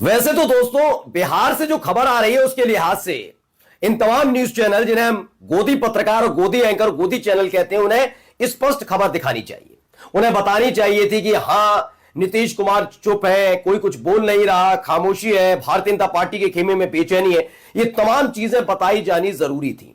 वैसे तो दोस्तों बिहार से जो खबर आ रही है उसके लिहाज से इन तमाम न्यूज चैनल जिन्हें हम गोदी पत्रकार और गोदी एंकर गोदी चैनल कहते हैं उन्हें स्पष्ट खबर दिखानी चाहिए। उन्हें बतानी चाहिए थी कि हां नीतीश कुमार चुप है, कोई कुछ बोल नहीं रहा, खामोशी है, भारतीय जनता पार्टी के खेमे में बेचैनी है, ये तमाम चीजें बताई जानी जरूरी थी।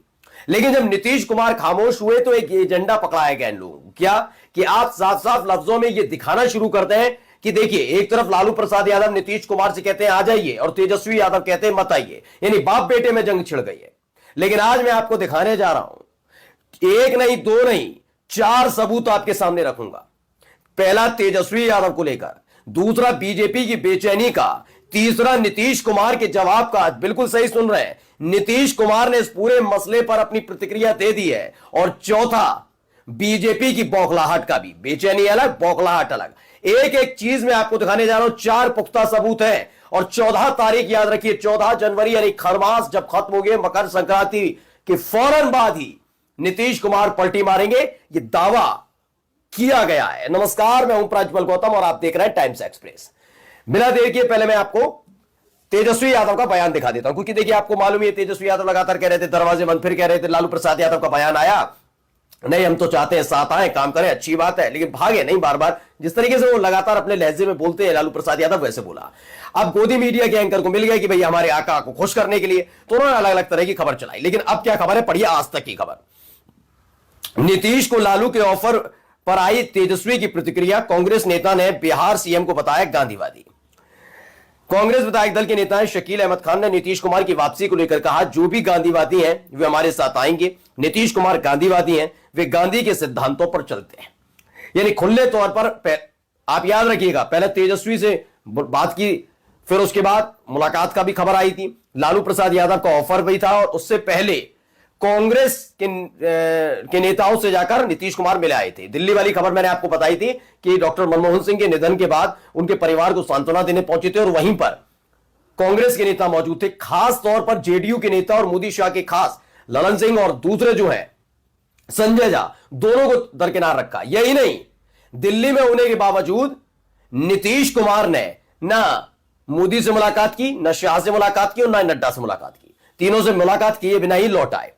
लेकिन जब नीतीश कुमार खामोश हुए तो एक एजेंडा पकड़ाया गया इन लोगों को, क्या कि आप साफ साफ लफ्जों में यह दिखाना शुरू करते हैं कि देखिए एक तरफ लालू प्रसाद यादव नीतीश कुमार से कहते हैं आ जाइए और तेजस्वी यादव कहते हैं मत आइए, यानी बाप बेटे में जंग छिड़ गई है। लेकिन आज मैं आपको दिखाने जा रहा हूं, एक नहीं दो नहीं 4 सबूत आपके सामने रखूंगा। पहला तेजस्वी यादव को लेकर, दूसरा बीजेपी की बेचैनी का, तीसरा नीतीश कुमार के जवाब का। बिल्कुल सही सुन रहे हैं, नीतीश कुमार ने इस पूरे मसले पर अपनी प्रतिक्रिया दे दी है। और चौथा बीजेपी की बौखलाहट का भी, बेचैनी अलग बौखलाहट अलग। एक एक चीज मैं आपको दिखाने जा रहा हूं, 4 पुख्ता सबूत है। और 14 तारीख याद रखिए, 14 जनवरी यानी खरमास जब खत्म हो गए, मकर संक्रांति के फौरन बाद ही नीतीश कुमार पलटी मारेंगे, ये दावा किया गया है। नमस्कार, मैं हूं प्रज्वल गौतम और आप देख रहे हैं टाइम्स एक्सप्रेस। बिना देर किए पहले मैं आपको तेजस्वी यादव का बयान दिखा देता हूं, क्योंकि देखिए आपको मालूम है तेजस्वी यादव लगातार कह रहे थे दरवाजे बंद, फिर कह रहे थे लालू प्रसाद यादव का बयान आया नहीं हम तो चाहते हैं साथ आए काम करें, अच्छी बात है, लेकिन भागे नहीं बार बार। जिस तरीके से वो लगातार अपने लहजे में बोलते हैं लालू प्रसाद यादव, वैसे बोला। अब गोदी मीडिया के एंकर को मिल गया कि भाई हमारे आका को खुश करने के लिए, तो उन्होंने अलग अलग तरह की खबर चलाई। लेकिन अब क्या खबर है, पढ़िए आज तक की खबर। नीतीश को लालू के ऑफर पर आई तेजस्वी की प्रतिक्रिया। कांग्रेस नेता ने बिहार सीएम को बताया गांधीवादी। कांग्रेस विधायक दल के नेता शकील अहमद खान ने नीतीश कुमार की वापसी को लेकर कहा, जो भी गांधीवादी हैं वे हमारे साथ आएंगे। नीतीश कुमार गांधीवादी हैं, वे गांधी के सिद्धांतों पर चलते हैं। यानी खुले तौर पर आप याद रखिएगा, पहले तेजस्वी से बात की, फिर उसके बाद मुलाकात का भी खबर आई थी, लालू प्रसाद यादव का ऑफर भी था, और उससे पहले कांग्रेस के नेताओं से जाकर नीतीश कुमार मिले आए थे। दिल्ली वाली खबर मैंने आपको बताई थी कि डॉक्टर मनमोहन सिंह के निधन के बाद उनके परिवार को सांत्वना देने पहुंचे थे, और वहीं पर कांग्रेस के नेता मौजूद थे, खास तौर पर जेडीयू के नेता और मोदी शाह के खास ललन सिंह और दूसरे जो हैं संजय झा, दोनों को दरकिनार रखा। यही नहीं, दिल्ली में होने के बावजूद नीतीश कुमार ने ना मोदी से मुलाकात की, ना शाह से मुलाकात की और ना नड्डा से मुलाकात की। तीनों से मुलाकात किए बिना ही लौट आए।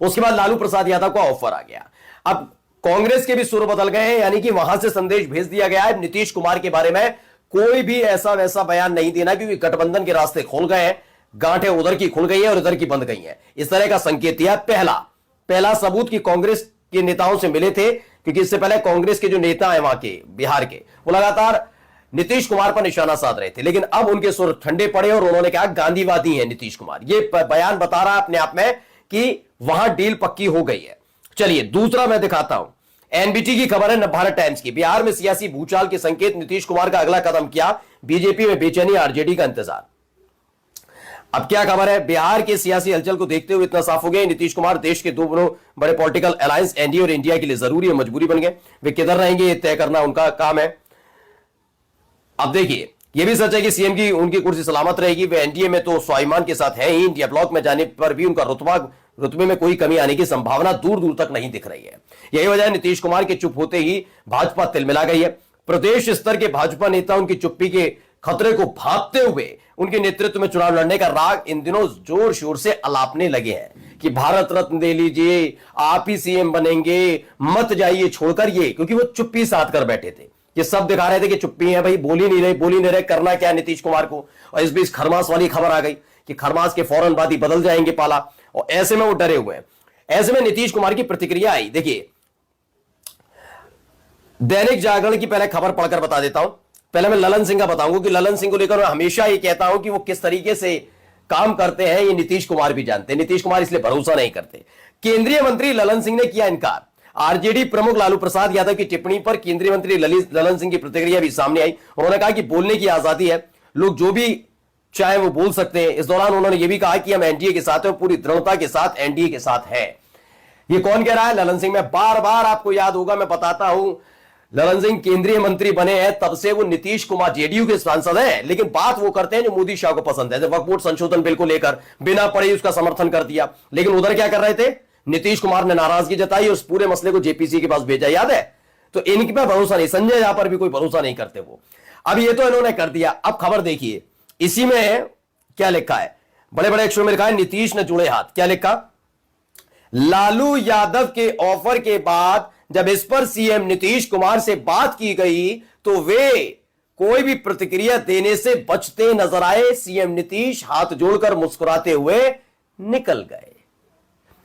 उसके बाद लालू प्रसाद यादव का ऑफर आ गया। अब कांग्रेस के भी सुर बदल गए हैं, यानी कि वहां से संदेश भेज दिया गया है नीतीश कुमार के बारे में कोई भी ऐसा वैसा बयान नहीं देना, क्योंकि गठबंधन के रास्ते खुल गए हैं, गांठें उधर की खुल गई है और इधर की बंद गई है। इस तरह का संकेत दिया। पहला सबूत की कांग्रेस के नेताओं से मिले थे, क्योंकि इससे पहले कांग्रेस के जो नेता है वहां के बिहार के, वो लगातार नीतीश कुमार पर निशाना साध रहे थे। लेकिन अब उनके सुर ठंडे पड़े और उन्होंने कहा गांधीवादी है नीतीश कुमार। ये बयान बता रहा है अपने आप में कि वहां डील पक्की हो गई है। चलिए दूसरा मैं दिखाता हूं, एनबीटी की खबर है नवभारत टाइम्स की। बिहार में सियासी भूचाल के संकेत, नीतीश कुमार का अगला कदम क्या, बीजेपी में बेचैनी, आरजेडी का इंतजार। अब क्या खबर है, बिहार के सियासी हलचल को देखते हुए इतना साफ हो गया, नीतीश कुमार देश के दो बड़े पॉलिटिकल अलायंस एनडीए और इंडिया के लिए जरूरी और मजबूरी बन गए। वे किधर रहेंगे ये तय करना उनका काम है। अब देखिए यह भी सच है कि सीएम की उनकी कुर्सी सलामत रहेगी। वे एनडीए में तो स्वाभिमान के साथ है ही, इंडिया ब्लॉक में जाने पर भी उनका रुतबे में कोई कमी आने की संभावना दूर दूर तक नहीं दिख रही है। यही वजह है नीतीश कुमार के चुप होते ही भाजपा तिलमिला गई है। प्रदेश स्तर के भाजपा नेता उनकी चुप्पी के खतरे को भांपते हुए उनके नेतृत्व में चुनाव लड़ने का राग इन दिनों जोर शोर से अलापने लगे हैं कि भारत रत्न दे लीजिए, आप ही सीएम बनेंगे, मत जाइए छोड़कर ये, क्योंकि वो चुप्पी साध कर बैठे थे। ये सब दिखा रहे थे कि चुप्पी है भाई, बोल ही नहीं रहे, करना क्या नीतीश कुमार को। और इस बीच खरमास वाली खबर आ गई कि खरमास के फौरन बाद ही बदल जाएंगे पाला, और ऐसे में वो डरे हुए हैं। ऐसे में नीतीश कुमार की प्रतिक्रिया आई। देखिए दैनिक जागरण की पहले खबर पढ़कर बता देता हूं। पहले मैं ललन सिंह का बताऊंगा कि ललन सिंह को लेकर मैं हमेशा ये कहता हूं कि वो किस तरीके से काम करते हैं, ये नीतीश कुमार भी जानते हैं। नीतीश कुमार इसलिए भरोसा नहीं करते। केंद्रीय मंत्री ललन सिंह ने किया इनकार। आरजेडी प्रमुख लालू प्रसाद यादव की टिप्पणी पर केंद्रीय मंत्री ललन सिंह की प्रतिक्रिया भी सामने आई। उन्होंने कहा कि बोलने की आजादी है, लोग जो भी चाहे वो बोल सकते हैं। इस दौरान उन्होंने यह भी कहा कि हम एनडीए के साथ हैं, पूरी दृढ़ता के साथ एनडीए के साथ है। ये कौन कह रहा है, ललन सिंह। मैं बार बार आपको याद होगा, मैं बताता हूं, ललन सिंह केंद्रीय मंत्री बने हैं तब से वो नीतीश कुमार जेडीयू के सांसद हैं, लेकिन बात वो करते हैं जो मोदी शाह को पसंद है। वक्फ बोर्ड संशोधन बिल को लेकर बिना पढ़े उसका समर्थन कर दिया, लेकिन उधर क्या कर रहे थे, नीतीश कुमार ने नाराजगी जताई, उस पूरे मसले को जेपीसी के पास भेजा, याद है। तो इनके पर भरोसा नहीं, संजय झा पर भी कोई भरोसा नहीं करते वो। अब ये तो इन्होंने कर दिया। अब खबर देखिए, इसी में क्या लिखा है, बड़े बड़े अक्षरों में लिखा है नीतीश ने जुड़े हाथ। क्या लिखा, लालू यादव के ऑफर के बाद जब इस पर सीएम नीतीश कुमार से बात की गई तो वे कोई भी प्रतिक्रिया देने से बचते नजर आए। सीएम नीतीश हाथ जोड़कर मुस्कुराते हुए निकल गए।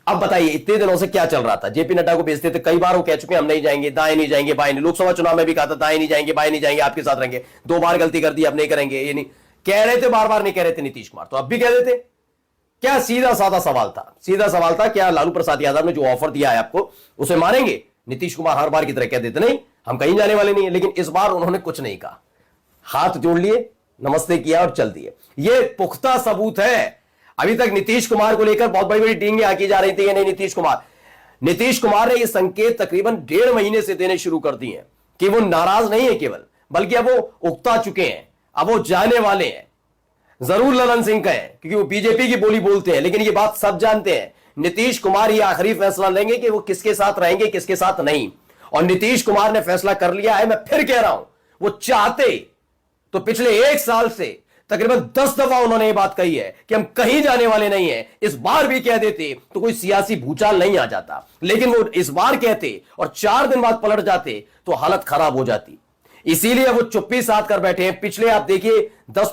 अब बताइए इतने दिनों से क्या चल रहा था, जेपी नड्डा को भेजते थे, कई बार वो कह चुके हैं हम नहीं जाएंगे, दाएं नहीं जाएंगे, बाएं नहीं, लोकसभा चुनाव में भी कहा था दाएं नहीं जाएंगे, बाएं नहीं जाएंगे, आपके साथ रहेंगे, 2 बार गलती कर दी, अब नहीं करेंगे, ये नहीं कह रहे थे, बार बार नहीं कह रहे थे नीतीश कुमार, तो अब भी कह देते। क्या सीधा साधा सवाल था, सीधा सवाल था, क्या लालू प्रसाद यादव ने जो ऑफर दिया है आपको उसे मानेंगे? नीतीश कुमार हर बार की तरह कह देते नहीं हम कहीं जाने वाले नहीं है, लेकिन इस बार उन्होंने कुछ नहीं कहा, हाथ जोड़ लिए, नमस्ते किया और चल दिए। यह पुख्ता सबूत है। अभी तक नीतीश कुमार को लेकर बहुत बड़ी बड़ी डींगे आकी जा रही थी, ये नहीं नीतीश कुमार ने यह संकेत तकरीबन 1.5 महीने से देने शुरू कर दिए हैं कि वो नाराज नहीं है केवल, बल्कि अब वो उकता चुके हैं, अब वो जाने वाले हैं। जरूर ललन सिंह कहें क्योंकि वो बीजेपी की बोली बोलते हैं, लेकिन ये बात सब जानते हैं, नीतीश कुमार ये आखिरी फैसला लेंगे कि वो किसके साथ रहेंगे किसके साथ नहीं। और नीतीश कुमार ने फैसला कर लिया है। मैं फिर कह रहा हूं, वो चाहते तो पिछले 1 साल से तकरीबन 10 दफा उन्होंने ये बात कही है कि हम कहीं जाने वाले नहीं है। इस बार भी कह देते तो कोई सियासी भूचाल नहीं आ जाता, लेकिन वो इस बार कहते और 4 दिन बाद पलट जाते तो हालत खराब हो जाती। इसीलिए वो चुप्पी साध कर बैठे हैं। पिछले आप देखिए 10